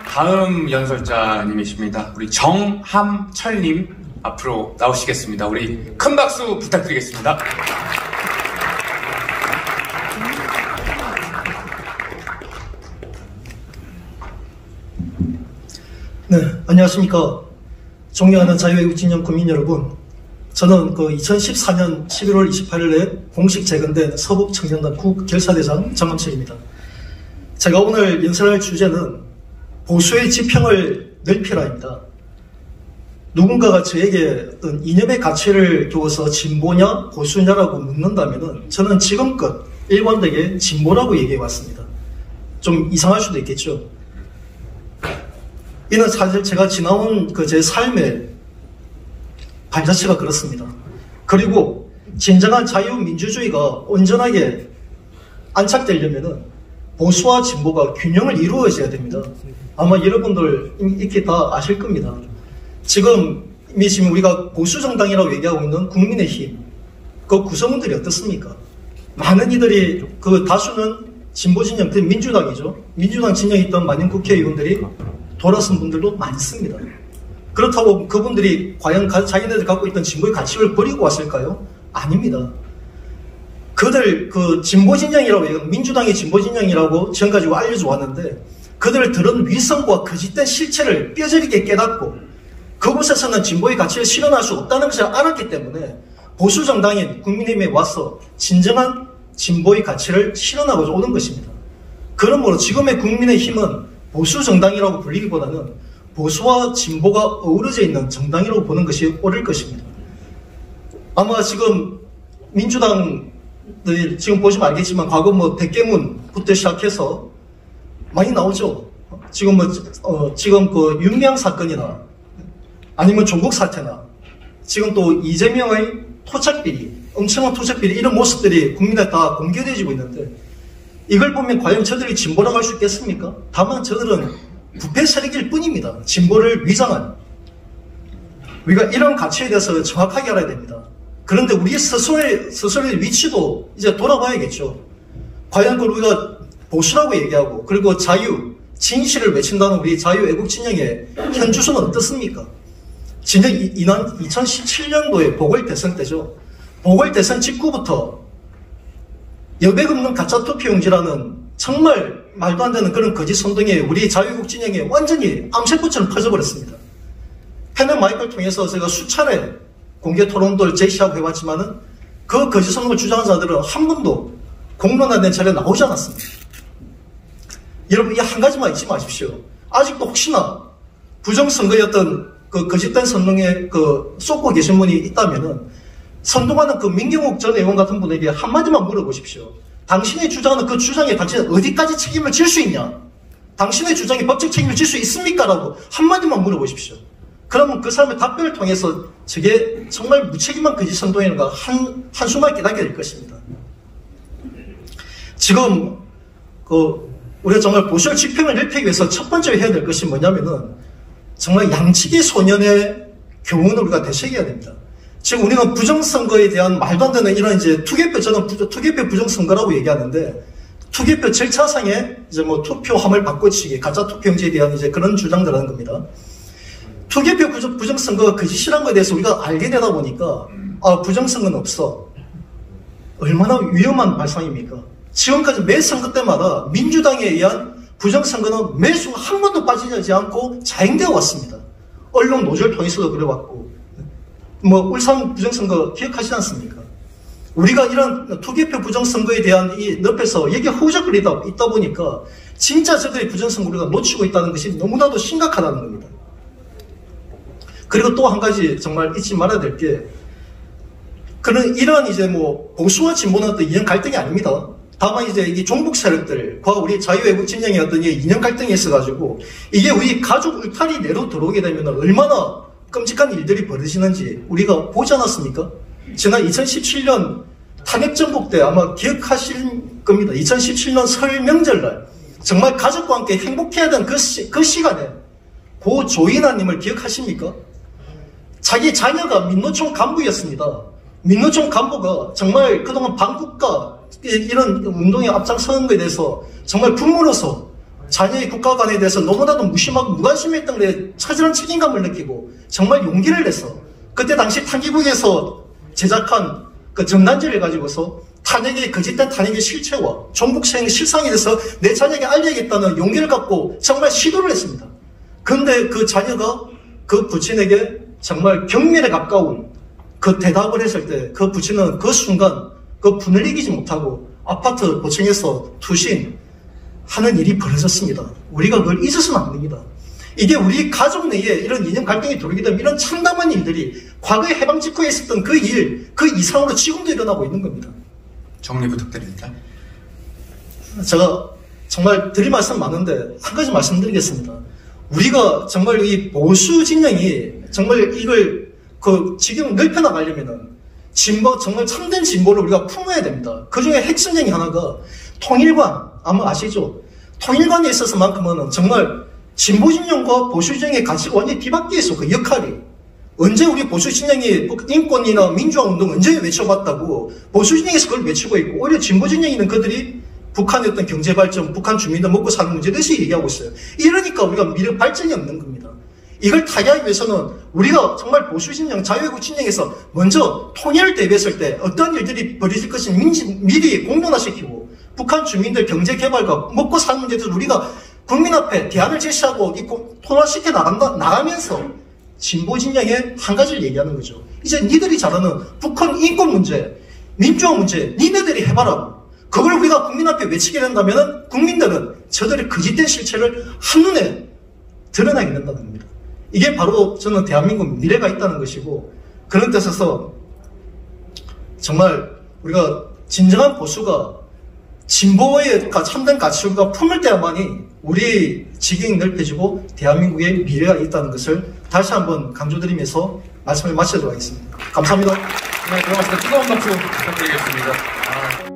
다음 연설자님이십니다. 우리 정함철님 앞으로 나오시겠습니다. 우리 큰 박수 부탁드리겠습니다. 네, 안녕하십니까. 존경하는 자유애국진영 국민 여러분. 저는 2014년 11월 28일에 공식 재건된 서북청년단 국결사대장 정함철입니다. 제가 오늘 연설할 주제는 보수의 지평을 넓히라입니다. 누군가가 저에게 어떤 이념의 가치를 두어서 진보냐 보수냐라고 묻는다면 저는 지금껏 일관되게 진보라고 얘기해왔습니다. 좀 이상할 수도 있겠죠. 이는 사실 제가 지나온 제 삶의 발자취가 그렇습니다. 그리고 진정한 자유민주주의가 온전하게 안착되려면 보수와 진보가 균형을 이루어져야 됩니다. 아마 여러분들 이렇게 다 아실 겁니다. 지금 우리가 보수정당이라고 얘기하고 있는 국민의힘, 그 구성원들이 어떻습니까? 많은 이들이 다수는 진보진영, 민주당이죠. 민주당 진영에 있던 많은 국회의원들이 돌아선 분들도 많습니다. 그렇다고 그분들이 과연 자기네들 갖고 있던 진보의 가치를 버리고 왔을까요? 아닙니다. 그들 진보진영이라고 얘기하고 민주당이 진보진영이라고 지금까지 알려져 왔는데 그들을 들은 위선과 거짓된 실체를 뼈저리게 깨닫고 그곳에서는 진보의 가치를 실현할 수 없다는 것을 알았기 때문에 보수정당인 국민의힘에 와서 진정한 진보의 가치를 실현하고자 오는 것입니다. 그러므로 지금의 국민의힘은 보수정당이라고 불리기보다는 보수와 진보가 어우러져 있는 정당이라고 보는 것이 옳을 것입니다. 아마 지금 민주당들 지금 보시면 알겠지만 과거 백계문부터 시작해서 많이 나오죠. 지금 윤미향 사건이나 아니면 조국 사태나 지금 또 이재명의 토착비리, 엄청난 토착비리 이런 모습들이 국민에 다 공개되어지고 있는데 이걸 보면 과연 저들이 진보라고 할 수 있겠습니까? 다만 저들은 부패 세력일 뿐입니다. 진보를 위장한. 우리가 이런 가치에 대해서 정확하게 알아야 됩니다. 그런데 우리 스스로의 위치도 이제 돌아봐야겠죠. 과연 우리가 보수라고 얘기하고 그리고 자유, 진실을 외친다는 우리 자유애국진영의 현주소는 어떻습니까? 진정 2017년도에 보궐대선 때죠. 보궐대선 직후부터 여백 없는 가짜 투표용지라는 정말 말도 안 되는 그런 거짓 선동에 우리 자유애국진영에 완전히 암세포처럼 퍼져버렸습니다. 펜 마이크를 통해서 제가 수차례 공개 토론도 제시하고 해왔지만은 그 거짓 선동을 주장한 자들은 한 번도 공론화된 자리에 나오지 않았습니다. 여러분, 이 한 가지만 잊지 마십시오. 아직도 혹시나 부정선거였던 그 거짓된 선동에 쏟고 계신 분이 있다면은 선동하는 민경욱 전 의원 같은 분에게 한마디만 물어보십시오. 당신의 주장하는 그 주장에 당신은 어디까지 책임을 질 수 있냐? 당신의 주장에 법적 책임을 질 수 있습니까? 라고 한마디만 물어보십시오. 그러면 그 사람의 답변을 통해서 저게 정말 무책임한 거짓 선동인가 한숨을 깨닫게 될 것입니다. 지금 우리가 정말 보수의 지평을 넓히기 위해서 첫 번째로 해야 될 것이 뭐냐면은 정말 양치기 소년의 교훈을 우리가 되새겨야 됩니다. 지금 우리는 부정선거에 대한 말도 안 되는 이런 투개표, 저는 투개표 부정선거라고 얘기하는데 투개표 절차상에 투표함을 바꿔치기, 가짜 투표용지에 대한 그런 주장들 하는 겁니다. 투개표 부정선거가 거짓이라는 것에 대해서 우리가 알게 되다 보니까 부정선거는 없어. 얼마나 위험한 발상입니까? 지금까지 매 선거 때마다 민주당에 의한 부정선거는 매 순간 한 번도 빠지지 않고 자행되어 왔습니다. 언론 노조를 통해서도 그래왔고 울산 부정선거 기억하시지 않습니까? 우리가 이런 투개표 부정선거에 대한 이 옆에서 얘기 허우적거리다 있다 보니까 진짜 저들의 부정선거 우리가 놓치고 있다는 것이 너무나도 심각하다는 겁니다. 그리고 또 한 가지 정말 잊지 말아야 될 게 이런 보수와 진보는 어떤 이념 갈등이 아닙니다. 다만 이 종북 세력들과 우리 자유애국진영의 어떤 이념 갈등이 있어가지고 이게 우리 가족 울타리 내로 들어오게 되면 얼마나 끔찍한 일들이 벌어지는지 우리가 보지 않았습니까? 지난 2017년 탄핵정국 때 아마 기억하실 겁니다. 2017년 설 명절날 정말 가족과 함께 행복해야 되는 그 시간에 고 조인아님을 기억하십니까? 자기 자녀가 민노총 간부였습니다. 민노총 간부가 정말 그동안 반국가 이런 운동에 앞장서는 것에 대해서 정말 부모로서 자녀의 국가관에 대해서 너무나도 무심하고 무관심했던 데 처절한 책임감을 느끼고 정말 용기를 내서 그때 당시 탄기국에서 제작한 그 전단지를 가지고서 탄핵의 거짓된 탄핵의 실체와 종북 시행의 실상에 대해서 내 자녀에게 알려야겠다는 용기를 갖고 정말 시도를 했습니다. 그런데 그 자녀가 그 부친에게 정말 경멸에 가까운 그 대답을 했을 때 그 부친은 그 순간 그 분을 이기지 못하고 아파트 고층에서 투신하는 일이 벌어졌습니다. 우리가 그걸 잊어서는 안 됩니다. 이게 우리 가족 내에 이런 이념 갈등이 돌게 되면 이런 참담한 일들이 과거에 해방 직후에 있었던 그 일, 그 이상으로 지금도 일어나고 있는 겁니다. 정리 부탁드립니다. 제가 정말 드릴 말씀 많은데 한 가지 말씀드리겠습니다. 우리가 정말 이 보수 진영이 정말 이걸 지금 넓혀나가려면은 정말 참된 진보를 우리가 품어야 됩니다. 그 중에 핵심적인 하나가 통일관, 아마 아시죠? 통일관에 있어서만큼은 정말 진보 진영과 보수 진영의 가치가 완전히 뒤바뀌어 있어, 그 역할이. 언제 우리 보수 진영이 인권이나 민주화 운동 언제 외쳐봤다고 보수 진영에서 그걸 외치고 있고, 오히려 진보 진영에는 그들이 북한의 어떤 경제 발전, 북한 주민들 먹고 사는 문제에 대해서 얘기하고 있어요. 이러니까 우리가 미래 발전이 없는 겁니다. 이걸 타개하기 위해서는 우리가 정말 보수 진영, 자유애국 진영에서 먼저 통일을 대비했을 때 어떤 일들이 벌어질 것인지 미리 공론화시키고 북한 주민들 경제 개발과 먹고 사는 문제에 대해서 우리가 국민 앞에 대안을 제시하고 통화시켜 나가면서 진보 진영의 한 가지를 얘기하는 거죠. 이제 니들이 잘하는 북한 인권 문제, 민주화 문제, 니네들이 해봐라. 그걸 우리가 국민 앞에 외치게 된다면 국민들은 저들의 거짓된 실체를 한눈에 드러나게 된다는 겁니다. 이게 바로 저는 대한민국 미래가 있다는 것이고, 그런 뜻에서 정말 우리가 진정한 보수가 진보의 참된 가치가 품을 때야만이 우리 지경이 넓혀지고 대한민국의 미래가 있다는 것을 다시 한번 강조드리면서 말씀을 마치도록 하겠습니다. 감사합니다. 네, 들어가시다 뜨거운 박수 부탁드리겠습니다.